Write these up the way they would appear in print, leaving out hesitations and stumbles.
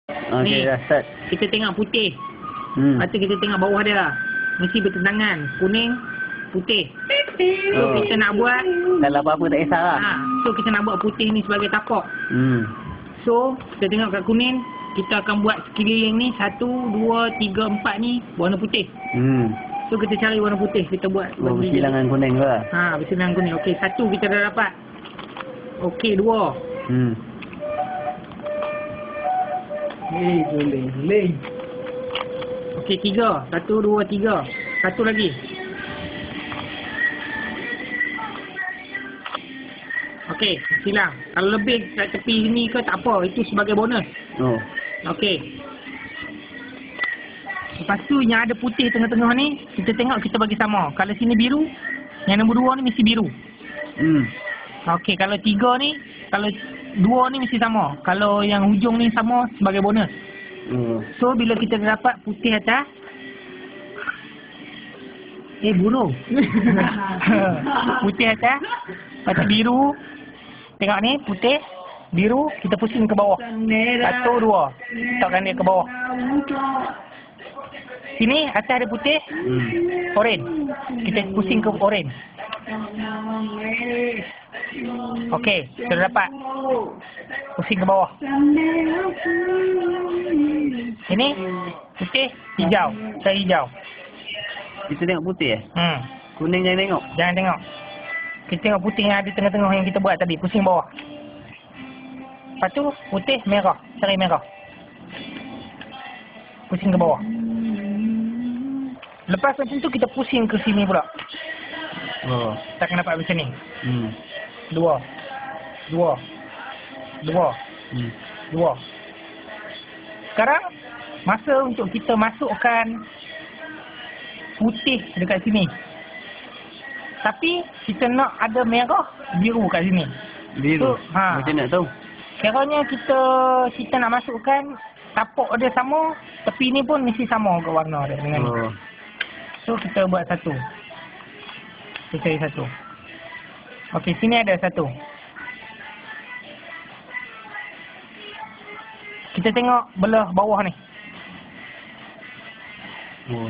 Okey, dah start. Kita tengok putih. Lepas tu kita tengok bawah dia. Mesti bertentangan. Kuning, putih. So kita nak buat, Kalau apa-apa tak kisahlah. so kita nak buat putih ni sebagai tapak. So kita tengok kat kuning, kita akan buat sekeliling ni 1, 2, 3, 4 ni warna putih. So kita cari warna putih, kita buat Bersilangan kuning ke? bersilangan kuning. Okey, 1 kita dah dapat. Okey, 2. Boleh. Okey, 3. 1, 2, 3. Satu lagi. Okey, silang. Kalau lebih kat tepi sini ke tak apa, itu sebagai bonus. Okey. Lepas tu yang ada putih tengah-tengah ni, kita tengok kita bagi sama. Kalau sini biru, yang nombor 2 ni mesti biru. Okey, kalau 3 ni, kalau 2 ni mesti sama. Kalau yang hujung ni sama sebagai bonus. So bila kita dapat putih atas, burung. Putih atas, lepas tu biru. Tengok ni, putih, biru, kita pusing ke bawah. 1, 2. Letakkan dia ke bawah. Sini, atas ada putih, oren. Kita pusing ke oren. Okey, kita dapat. Pusing ke bawah. Ini, putih, hijau. Cari hijau. Kita tengok putih Kuning jangan tengok. Jangan tengok. Kita tengok putih yang ada tengah-tengah yang kita buat tadi. Pusing bawah. Lepas tu, putih, merah. Cari merah. Pusing ke bawah. Lepas macam tu, kita pusing ke sini pula. Tak akan dapat macam ni. 2. 2. 2. 2. Sekarang, masa untuk kita masukkan putih dekat sini. Tapi kita nak ada merah, biru kat sini. Biru. So, macam nak tahu? Kiranya kita nak masukkan tapak dia sama, tepi ni pun mesti sama ke warna dia dengan ni. So kita buat 1. Kita cari 1. Okey, sini ada 1. Kita tengok belah bawah ni.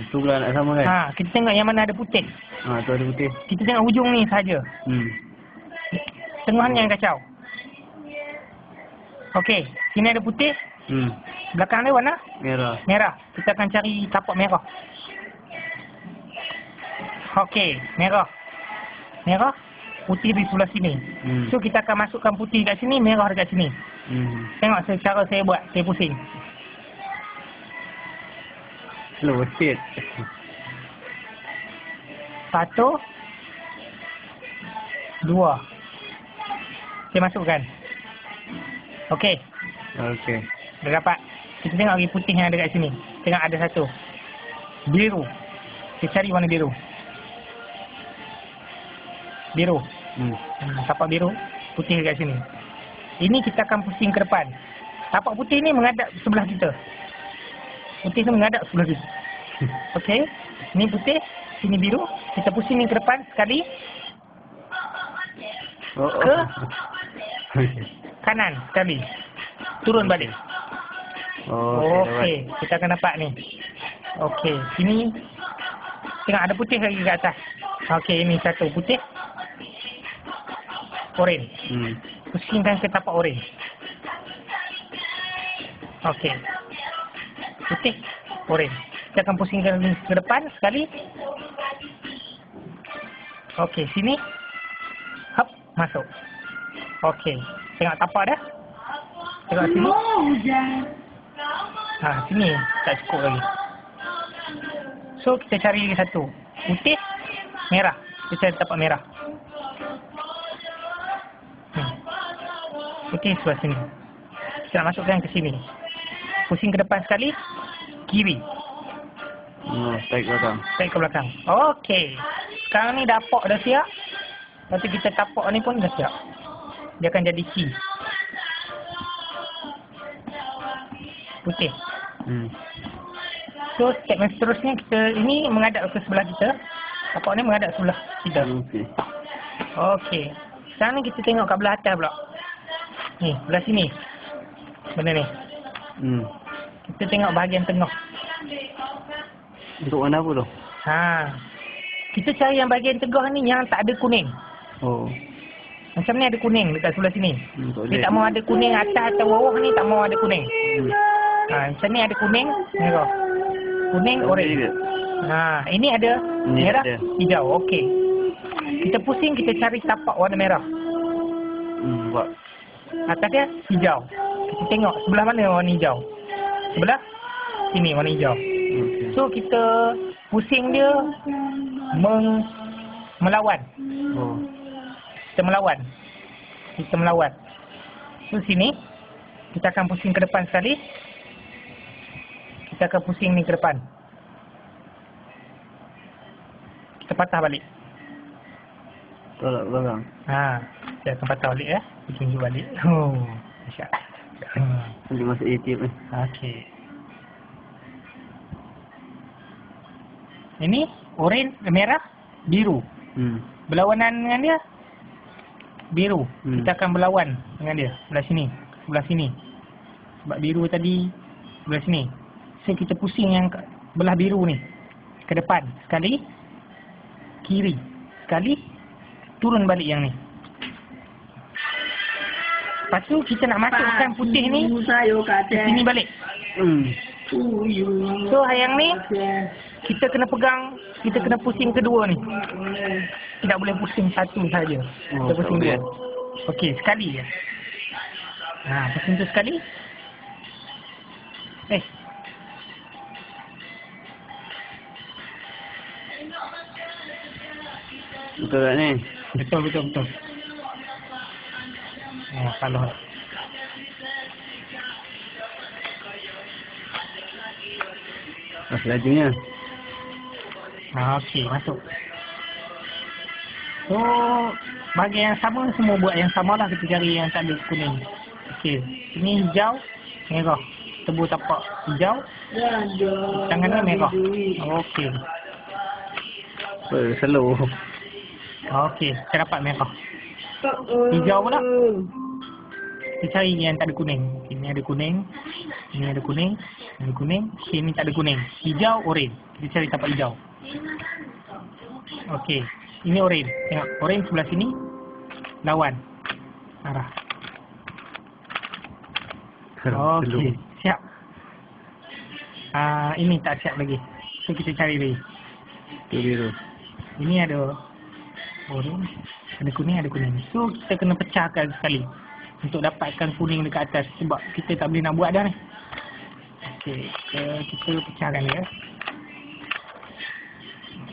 Tu pula nak sama kan? Kita tengok yang mana ada putih. Tu ada putih. Kita tengok hujung ni saja. Tengah ni yang kacau. Okey, sini ada putih. Belakang dia warna? Merah. Merah. Kita akan cari tapak merah. Okey, merah. Merah, putih di sebelah sini. So kita akan masukkan putih kat sini, merah dekat sini. Tengok cara saya buat, saya pusing. Slow sikit. 1, 2. Saya masukkan. Okey. Okey. Dah dapat. Kita tengok lagi putih yang ada kat sini. Tengok ada 1. Biru. Kita cari warna biru. Biru. Tapak biru. Putih dekat sini. Ini kita akan pusing ke depan. Tapak putih ni menghadap sebelah kita. Putih tu menghadap sebelah kita. Okey. Ni putih. Sini biru. Kita pusing ni ke depan sekali. Ke kanan sekali. Turun balik. Okey. Kita akan dapat ni. Okey. Sini. Tengok ada putih lagi kat atas. Okey. Ini 1 putih. Oren. Pusingkan ke tapak oren. Okey. Putih. Oren. Kita akan pusingkan ke depan sekali. Okey. Sini. Hop. Masuk. Okey. Tengok tapak dah. Tengok sini. Sini. Tak cukup lagi. So, kita cari lagi 1. Putih. Merah. Kita cari tapak merah. Putih sebelah sini. Kita nak masukkan ke sini. Pusing ke depan sekali. Kiri. Tarik belakang. Tarik ke belakang. Okey. Sekarang ni tapak dah siap. Lepas tu kita tapak ni pun dah siap. Dia akan jadi C. Putih. So, step yang seterusnya kita ini menghadap ke sebelah kita. Tapak ni menghadap sebelah kita. Okey. Sekarang ni kita tengok kat belah atas pula. Ni, belah sini. Benda ni. Kita tengok bahagian tengah. Untuk warna apa tu? Kita cari yang bahagian tengah ni yang tak ada kuning. Oh. Macam ni ada kuning dekat sebelah sini. Dia tak mau ada kuning atas atau bawah ni, tak mau ada kuning. Macam ni ada kuning, merah. Kuning, oren. Ini ada merah, hijau. Okey. Kita pusing, kita cari tapak warna merah. Buat. Atas dia hijau. Kita tengok sebelah mana warna hijau. Sebelah sini warna hijau. Okay. So kita pusing dia melawan. Kita melawan. So sini kita akan pusing ke depan sekali. Kita akan pusing ni ke depan. Kita patah balik. Tolak belakang. Kita akan patah balik ya. Tunjuk balik. Oh, dahsyat. Nanti masuk ATM ni. Okey. Ini oren, merah, biru. Berlawanan dengan dia biru. Kita akan berlawan dengan dia sebelah sini. Sebab biru tadi sebelah sini. So kita pusing yang belah biru ni ke depan sekali, kiri sekali, turun balik yang ni. Lepas tu kita nak masukkan putih ni ke sini balik. So yang ni kita kena pegang, kita kena pusing kedua ni. Tidak boleh pusing satu saja. Kita pusing dua. Okey, sekali je. Pusing tu sekali. Betul tak ni? Betul. Salah. Lajunya. Okey, masuk. So, bagi yang sama, semua buat yang sama lah. Kita cari yang tak ada kuning. Okey, ini hijau, merah. Tebur tapak hijau, tangan ni merah. Okey. Slow. Okey, kita dapat merah. Hijau pula. Kita cari yang tak ada kuning. Ini ada kuning. Ini ada kuning. Ada kuning. Sini tak ada kuning. Hijau, oren. Kita cari tapak hijau. Okey. Ini oren. Tengok. Oren sebelah sini. Lawan. Arah. Okey. Siap. Ini tak siap lagi. So kita cari lagi. Itu biru. Ini ada oren. Ada kuning, ada kuning. So kita kena pecahkan sekali untuk dapatkan kuning dekat atas. Sebab kita tak boleh nak buat dah ni. Okey, kita pecahkan dia.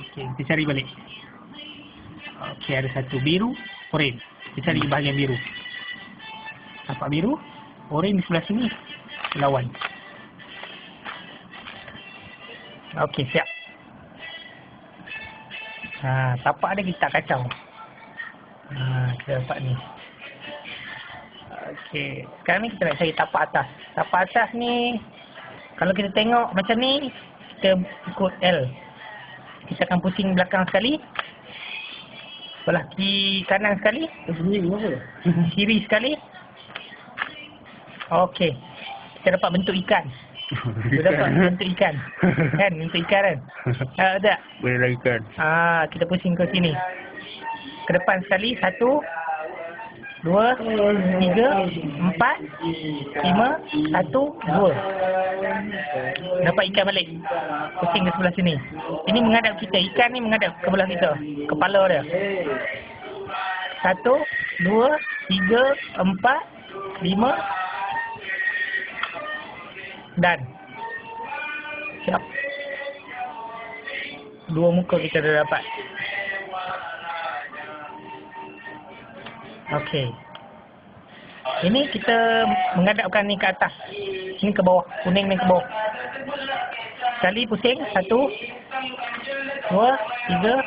Okey, kita cari balik. Okey, ada satu biru, oren. Kita cari bahagian biru. Tapak biru, oren di sebelah sini. Lawan. Okey, siap. Tapak dia kita kacau. Kita dapat ni. Okey, sekarang ni kita nak cari tapak atas. Tapak atas ni, kalau kita tengok macam ni, kita ikut L. Kita akan pusing belakang sekali. Belah kiri kanan sekali. Kiri sekali. Okey. Kita dapat bentuk ikan. Kita dapat bentuk ikan. Kan? Bentuk ikan kan? Tak? Boleh lagi kan? Kita pusing ke sini. Ke depan sekali. 1, 2, 3, 4, 5, 1, 2. Dapat ikan balik. Pusing ke sebelah sini. Ini menghadap kita. Ikan ni menghadap ke belah kita. Kepala dia. 1, 2, 3, 4, 5. Dan. Siap. 2 muka kita dah dapat. Okey. Ini kita menghadapkan ni ke atas. Ini ke bawah. Kuning ni ke bawah. Sekali pusing. 1, 2, 3.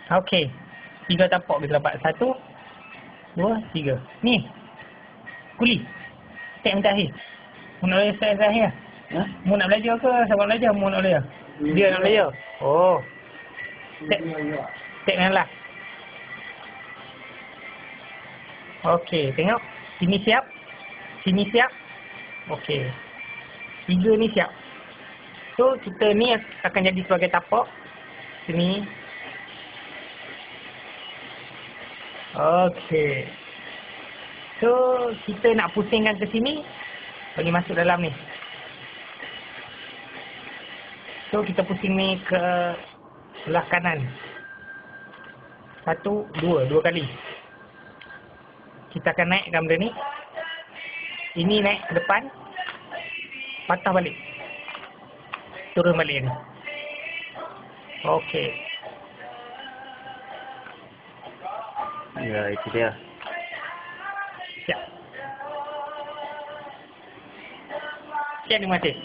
Okey. 3 tapak kita dapat. 1, 2, 3. Ni. Kuli. Step yang terakhir. Mu nak belajar step yang terakhir? Mu nak belajar ke? Siapa nak belajar? Mu nak belajar? Dia nak belajar? Oh. Step. Step yang last. Okey, tengok. Sini siap. Sini siap. Okey. 3 ni siap. So, kita ni akan jadi sebagai tapak. Sini. Okey. So, kita nak pusingkan ke sini. Bagi masuk dalam ni. So, kita pusing ni ke sebelah kanan. 1, 2. 2 kali. Kita akan naikkan benda ni. Ini naik ke depan. Patah balik. Turun balik ni. Okey. Ya, itu dia. Siap. Terima kasih.